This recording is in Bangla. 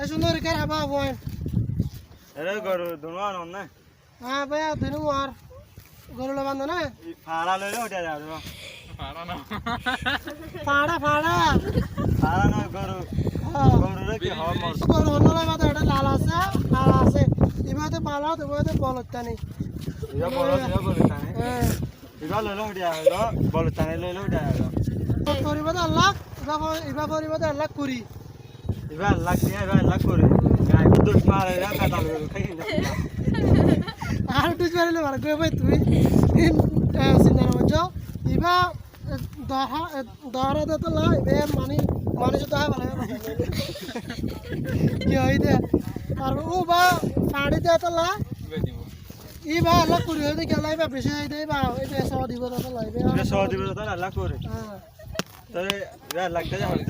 সুন্দর করে হাবা বয় এরে গরু দুনওয়ান না হ্যাঁ ভাই দিনু আর গরু বান্ধ না ফাড়া লইলে উঠে যাবে ফাড়া না ফাড়া ফাড়া ফাড়া না গরু গরুরে কি হওয়ার মর গরু হনলে মাথা এটা লাল আছে ইবাতে পালা তো বলতে বলতানি ইয়া বড় তানে হ্যাঁ ইবা লইলে উঠে যাবে বল তানে লইলে উঠে যাবে করিবা তো আল্লাহ ইবা করিবা তো আল্লাহ করি ইবা লাখ দিয়ে ইবা লাখ করে গায় দুধ মারে না কাটা গরু খাই না আর তুই পারলে মার গো ভাই তুই চিন্তা না বুঝছো ইবা দহরা তো লা ইবে মানুষ তো হয় ভালো কি হইতে আর ও বা পাড়ি দে তো লা দিব ইবা আল্লাহ করি হইতে গেল ইবা বেশি হইতে ইবা ইবে সহ দিব তো লাইবে এটা সহ দিবে তো আল্লাহ করে হ্যাঁ তাহলে ইবা লাগতে যাবে